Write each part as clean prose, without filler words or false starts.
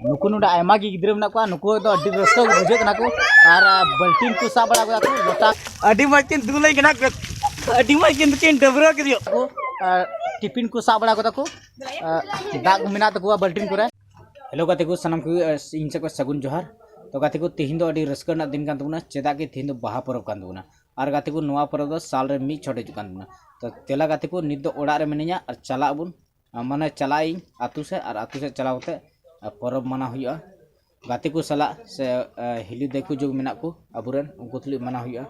नुकु नोडा आयमा गी गिद्रा मेना को नुकु दो अड्डी रस्का बुझे कना को आर बल्टीन को सा बड़ा को लोटा अड्डी मकिन दुलै कना अड्डी मकिन किन डबरो करियो को टिफिन को सा बड़ा को दाग मेना तको बल्टीन को हेलो गाते को सनम को इन से को सगुन जोहार तो गाते को तिहिन दो अड्डी रस्का ना दिन कान तबना चेदा के तिहिन दो बाहा परब कान तबना आर गाते को नोवा परब दो साल रे मी छोटे जुकान तबना तो तेला गाते को निद दो ओड़ा रे मिनिया और चला बुन माने चलाई आतु से और आतु से चला होते परब मना हुआ गाते को सला से हिली देखो जो मेना को अबुरन उनको थली मना हुआ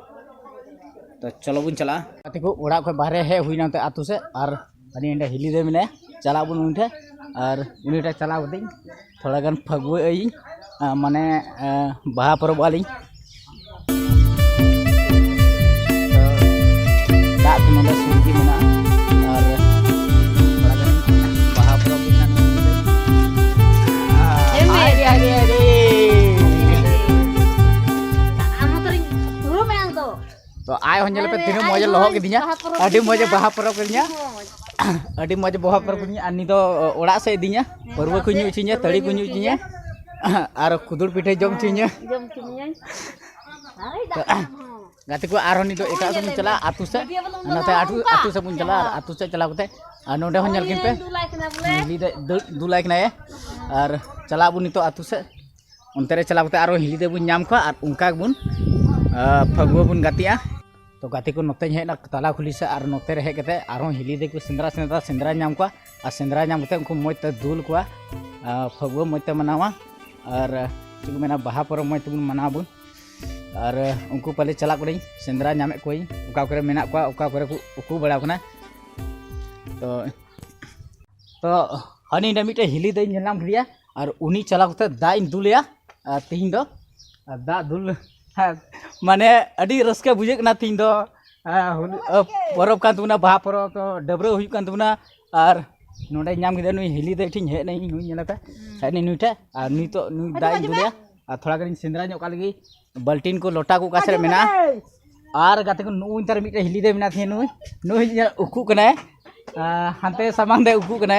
तो चलो बुन चला गाते को ओड़ा को बाहरे है हुई ना आतु से और अनी इंडा हिली दे मिने चला बुन उनठे और उनीटा चला बदी थोड़ा गन फगुए आई माने बाहा परब आली दाग को नंदा सुनकी मेना और थोड़ा गन बाहा परब बिना तो आय हो पे तीन मजा लहो किदिया अडी मजा बाहा परब करिया अडी मजा बाहा परब करिया अनि दो ओड़ा से दिया परवा को न्यू चिnya तड़ी को न्यू चिnya आर खुदुर पिठे जम चिnya गाते को आरो नि दो एटा से चला आतु से नते आतु से बुन चला आतु से चला कते नोडे हो किन पे हिली दुलाइक ना और चला बुन नितो आतु से उनते रे चला कते आरो हिली दे बुन नाम को और उनका बुन फगुआ बुन गातिया तो गाते को नोते हेना ताला खुली से और नोते रे हेकते आरो हिली दे को सेंद्रा नाम को और सेंद्रा नाम कते उनको मज ते दुल को फगुआ मज ते मनावा और चिको मेना बाहा पर मज ते बुन मना बुन और उनको पहले चला करें सेंद्रा नामे कोई उका करे मेना को उका करे को उकू बड़ा कना तो हनी ने मिटे हिली दे नाम करिया और उनी चला कते दा इन दुलिया तिहिन दो दा दुल माने अडी रस्का बुझे कना तिहिन दो परब कान तुना बाहा परब तो डबरो हुई कान तुना और नोडे नाम किदे नुई हिली दे ठिन हे नहीं नुई नेला पे हेनी नुईटा और नुई तो नुई दा इन दुलिया और थोड़ा गन सेंद्रा ᱧᱚᱜ का लगी बल्टीन को लोटा को कासरे मेना और गाते को नुई तर मिटे हिली दे मेना थे नुई उकू कना हांते सामांग दे उकू कना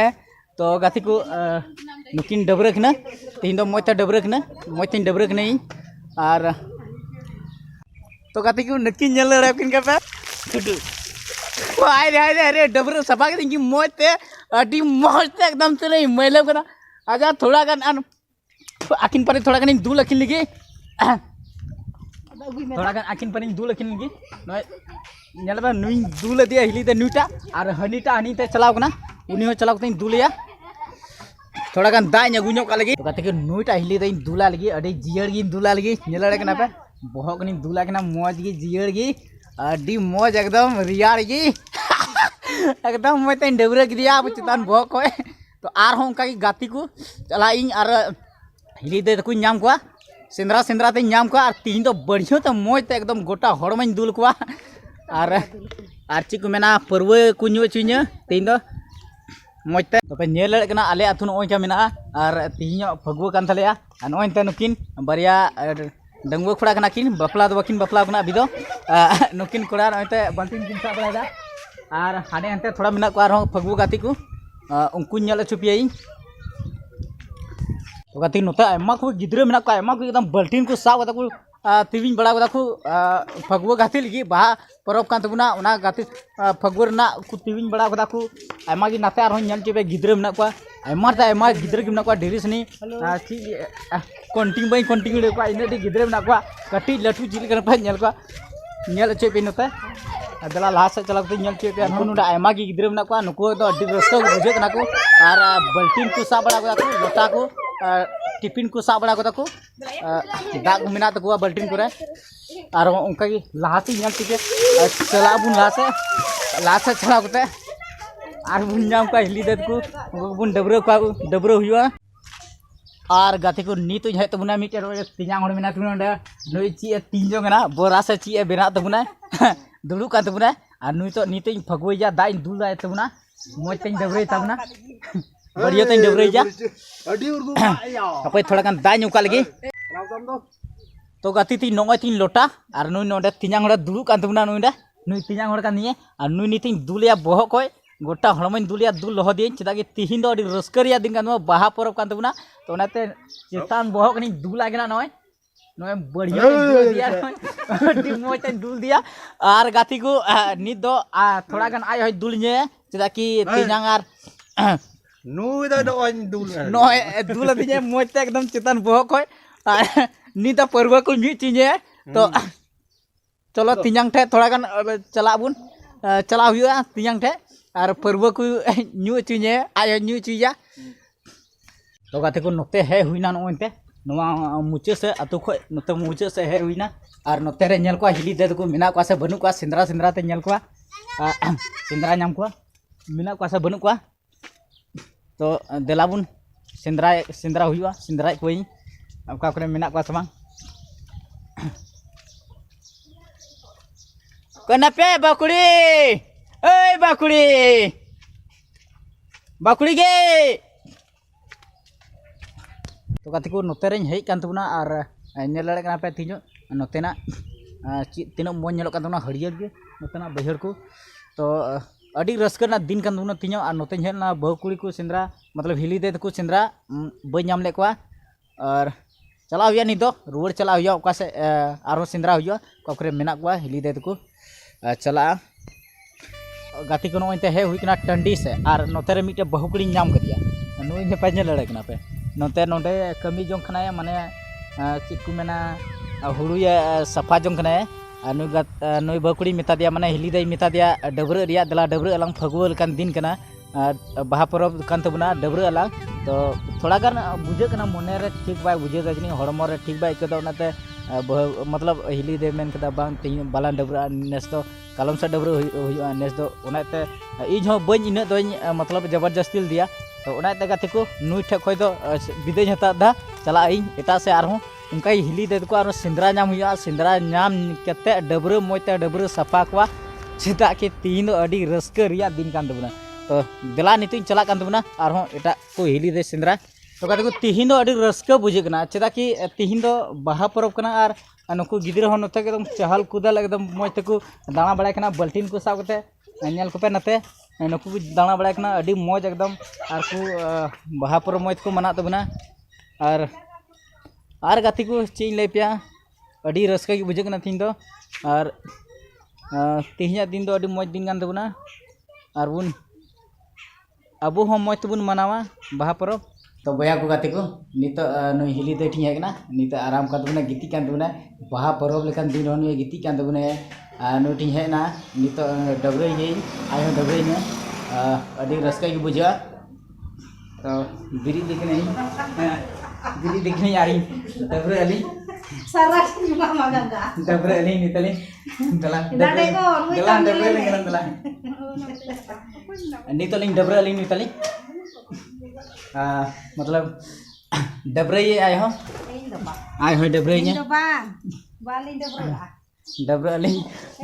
तो गाते को नुकिन डबरे कना तिहिन दो मज ते डबरे कना मज ते डबरे कना और तो गाते को नकिन नेल रे किन का पे हाय रे डबरे सफा के मज ते अडी मज ते एकदम से नहीं मैले कना आजा थोड़ा गन आकिन पर थोड़ा गन दुल अकिन लगी थोड़ा गन आकिन पर दुल अकिन लगी नय बा नुई दुल दिया हिली ते नुटा और हनीटा हनी ते चलाव कना उनी हो चलाव ते दुलिया थोड़ा गन दा ᱧ अगुñो का लगी तो गाते के नुटा हिली ते दुला लगी अडी जियड़ गी दुला लगी नेलड़े कना पे बहक नि दुला कना मौज गी जियड़ गी अडी मौज एकदम रियाड़ गी एकदम मय ते डबरे गिदिया अब चितान बहक होय तो आर हो उनका गाती को चला इन और हिली दे को नाम को सेंद्रा ते नाम को और तीन तो बढ़िया तो मौज ते एकदम गोटा हड़मन दुल को और चिक मेना परवे को न्यू चिन्ह तीन दो मौज ते तो पे नेल कना आले अथु नय का मेना और तीन फगुआ कान थलेया नय ते नुकिन बारिया डंगुआ खुड़ा कना किन बपला दो बकिन बपला कना अभी दो नुकिन खुड़ा नय ते बंटिन किन सा बड़ा और हाने हंते थोड़ा मेना को आरो फगुआ गाती को उनको नेल चुपियाई तो गाती नोते आयमा को गिद्रे मेना को आयमा को एकदम बल्टीन को साव कता को तिविन बड़ा कता को फगुआ गाती लगी बाहा परब कान तबुना उना गाती फगुआ ना को तिविन बड़ा कता को आयमा गी नाते आरो नेल चुपे गिद्रे मेना को आयमा गिद्रे गी मेना को डेरिसनी ची कंटिंग रे को इने गिद्रे मेना को कटी लटू जिल कर पे नेल को नेल चुपे नोते दला लाहा से चला नेल चुपे उनुडा आयमा गी गिद्रे मेना को नुको दो अड्डी रस्का बुझे कना को और बल्टीन को सा बड़ा को लोटा को टिफिन को सा बड़ा को दाग मेना तको बल्टीन को और उनका की लाहा से नेल चुपे चला बुन लाहा से चला कते और बुन नाम का हिली दे को बुन डबरो हुआ और गाते को नी तो है तबुना मिटे तिना हड़ मेना तुना नई ची तीन जो गना बोरा से ची बेना तबुना दुलु का तबुना और नुई तो नी तो फगुआ दा इन दुल तबुना मज ते डबरे तबुना बढ़िया ते डबरे जा थोड़ा गन दा ᱧuका लगी तो गाती ती नय तीन लोटा और नुई नोडे तिना हड़ दुलु का तबुना नुई तिना हड़ का निये और नुई नी दुलिया बहक कोय गोटा हड़मन दुलिया दुल लहदिया चेदा कि तिहिन दो रस्कर दिन कान बाहा परब कान तबना तो ओनाते चेतान बहक नि दुला गना नय नय बढ़िया दुल दिया अडी मोज तन दुल दिया आर गाती को नित दो थोड़ा गान आय दुल ने चेदा कि तिनांग आर नुई दो दुल नय दुल दिने मोज ते एकदम चेतान बहक होय नित परवा को नी चिने तो चलो तिनांग ठे थोड़ा गान चला बुन चला हुआ तिनांग ठे और परवा को न्यू चिने आय न्यू चिया तो गाते को नोते है हुईना नोते मुचे से अतु खो नोते मुचे से है हुईना और नोते रे नेल को हिली दे को मिना को से बनु को सिंद्रा सिंद्रा ते नेल को सिंद्रा नाम को मिना को से बनु को तो देलाबुन सिंद्रा सिंद्रा हुआ सिंद्रा कोई आपका करे मिना को समा कनापे बाकुड़ी ओए बाकुड़ी बाकुड़ी गे तो कति को नोते रें हेज कान तबना और नेल लड़े कना पे तीनो नोतेना तीनो मोज नेलो कान तबना हरियर गे नोतेना बहर को तो अड़ी रस्करना दिन कान तबना तीनो और नोते हेना बाकुड़ी को सिंद्रा मतलब हिली दे को सिंद्रा बई नाम ले को और चला हुआ नि दो रुवर चला हुआ ओका से आरो सिंद्रा हुआ कोकरे मेना को हिली दे को चला गाती को नोते हे हुई कना टंडी से और नोते रे मिटे बाहुकुड़ी नाम कदिया नुई ने पाजे लड़े कना पे नोते नोडे कमी जों खना माने चिक को मेना हुड़ुया सफा जों खना नुई बाहुकुड़ी मेता दिया माने हिली दई मेता दिया डबरे रिया दला डबरे अलंग फगुल कान दिन कना बाहा परब कान तबना डबरे अलंग तो थोड़ा गान बुझे कना मने रे ठीक बाय बुझे गजनी हड़मो रे ठीक बाय कदा ओनाते मतलब हिली दे मेन कदा बांग तीन बालान डबरा नेस दो कालम से डबरा हुआ नेस दो ओनाते इन हो बन इन दो मतलब जबरदस्ती दिया तो ओनाते गाते को नुई ठे खय दो बिदे हता दा चला इन एटा से आरो उनका हिली दे को आरो सिंद्रा नाम हुआ सिंद्रा नाम कते डबरा मोते डबरा सफा को चेदा के तीन दो अडी रस्क रिया दिन कान दबना तो देला नितिन चला कान दबना आरो एटा को हिली दे सिंद्रा तो कहते को तिहिन दो अड़ी रस्क बुझे कना चेदा कि तिहिन दो बाहा परब कना और नुकु गिद्रा हो नते एकदम चहल कूदल एकदम मज तक दाना बड़ा कना बाल्टीन को साब कते नेल को पे नते नुकु दाना बड़ा कना अड़ी मज एकदम और को बाहा परब मज को मना तबना और गाती को चीज ले पिया अड़ी रस्क की बुझे कना तिहिन दो और तिहिन दिन दो अड़ी मज दिन गान तबना और बुन अबो हम मज तबुन मनावा बाहा परब तो बया को गाते को नित नुई हिली दे ठीक है नित आराम का तबना गिति कान तबना बाहा परब लेकान दिन नुई गिति कान तबना नुई ठीक है ना नित डबरे ये आयो डबरे ने अडी रस्का की बुझा तो बिरी देखने यारी डबरे अली सारा मामा गंगा डबरे अली नितले दला डबरे ले गलन दला नितले डबरे अली नितले मतलब डबरे ये आए हो डबरे ने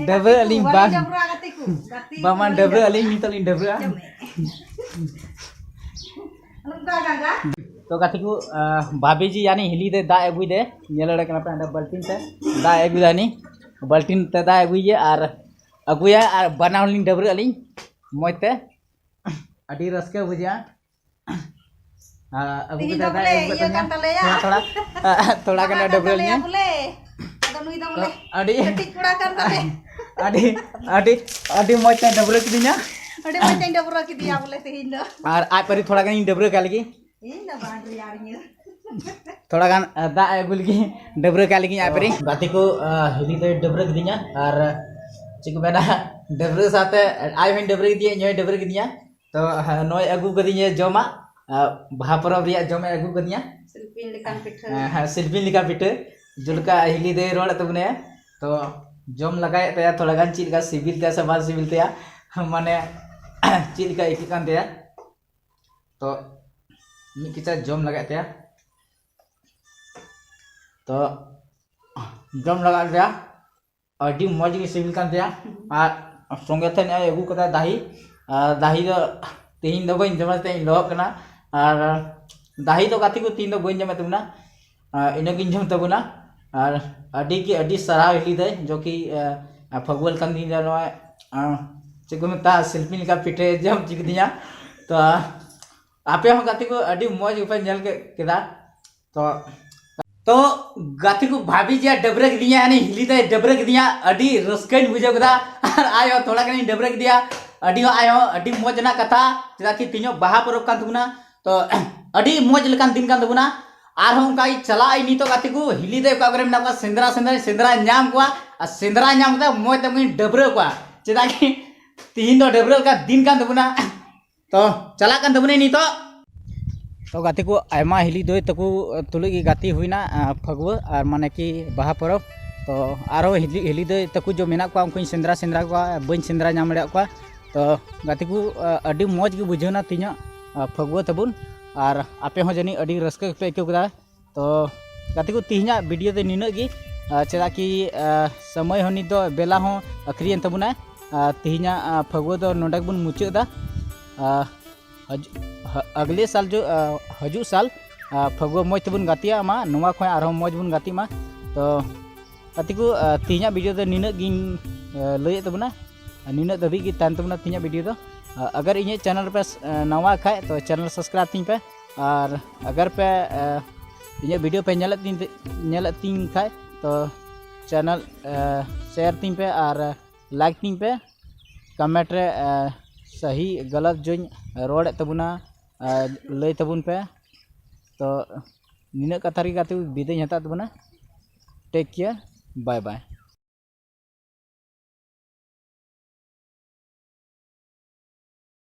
डबरे अली बामान डबरे अली नितली डबरे तो गाती को भाभी जी यानी हिली दे दा एगुई दे नेलड़े कना पे बाल्टीन से दा एगुई दानी बाल्टीन ते दा एगुई आर अगुया आर बनावलिन डबरे अली मोयते अडी रस्के बुझा अबू के दादा एक थोड़ा थोड़ा कना डबल ने अडी अडी अडी अडी मच डबल किदिया अडी मच डबल किदिया बोले तेहिन दो और आज परी थोड़ा गान डबल का लगी इन द बांड्री यारिया थोड़ा गान दा एगुल की डबल का लगी आज परी बाती को हिली दे डबल किदिया और चिक बेना डबल साथे आई में डबल किदिया न्योय डबल किदिया तो नोय अगु कदिया जमा बाहा परब रिया जमे अगु कदिया सिल्पिन लिकान पिठा सिल्पिन लिका पिठा जुलका हिली दे रोड तबने तो जम लगाए तया थोड़ा गान चीज का सिबिल तया से बाल सिबिल तया माने चीज का एक कान तया तो मी किचा जम लगाए तया तो जम लगा तया अडी मज के सिबिल कान तया आ संगे थे अगु कदा दाही दाही दो तीन दो बइन जमते लो कना और दाही तो गाती को तीन दो बइन जमे तबना इन गिन जम तबना और अडी की अडी सराह हिली दे जो कि फगुल कान दिन चे को मता शिल्पी लेका पिठे जम चिकदिया तो आपे हो गाती को अडी मौज उपाय नेल के केदा तो गाती को भाभी जे डबरक दिया यानी हिली दे डबरक दिया अडी रस्कन बुझे कदा आयो थोड़ा कनी डबरक दिया अडी आयो अडी मौज ना कथा चदा कि तिनो बाहा परब कान तुना तो अडी मौज लेकान दिन कान तुना आर हम काई चला आई नी तो गाती को हिली दे का करे ना का सेंद्रा नाम को आ सेंद्रा नाम दा मौज तम डबर को चदा कि तीन तो डबरल का दिन कान तुना तो चला कान तुने नी तो गाती को आयमा हिली दो तको तुलुग गाती हुईना फगुआ और माने कि बाहा परब तो आरो हिली दो तको जो मेना को उनको सेंद्रा को बन सेंद्रा नाम रे को तो गाती को अडी मौज के बुझेना तीन फगुआ तबुन और आपे हो जनी अडी रस्क पे क्यों कदा तो गाती को तीना वीडियो दे निना गी चेदा कि समय होनी तो बेला हो अखरियन तबुना तीना फगुआ तो नोडक बुन मुचेदा अगले साल जो हजू साल फगुआ मौज तबुन गातिया मा नुआ खय आरो मौज बुन गाती मा तो गाती को तीना वीडियो दे निना गिन लय तबुना निना दबी गी तान तबुना तीना वीडियो दो अगर इन चैनल पे नवा खाए तो चैनल सब्सक्राइब तीन पे और अगर पे इन वीडियो पे नेल तीन खाए तो चैनल शेयर तीन पे और लाइक तीन पे कमेंट रे सही गलत जो रोड तबुना लय तबुन पे तो निना कथा रे गाते विदाय हता तबुना टेक केयर बाय बाय।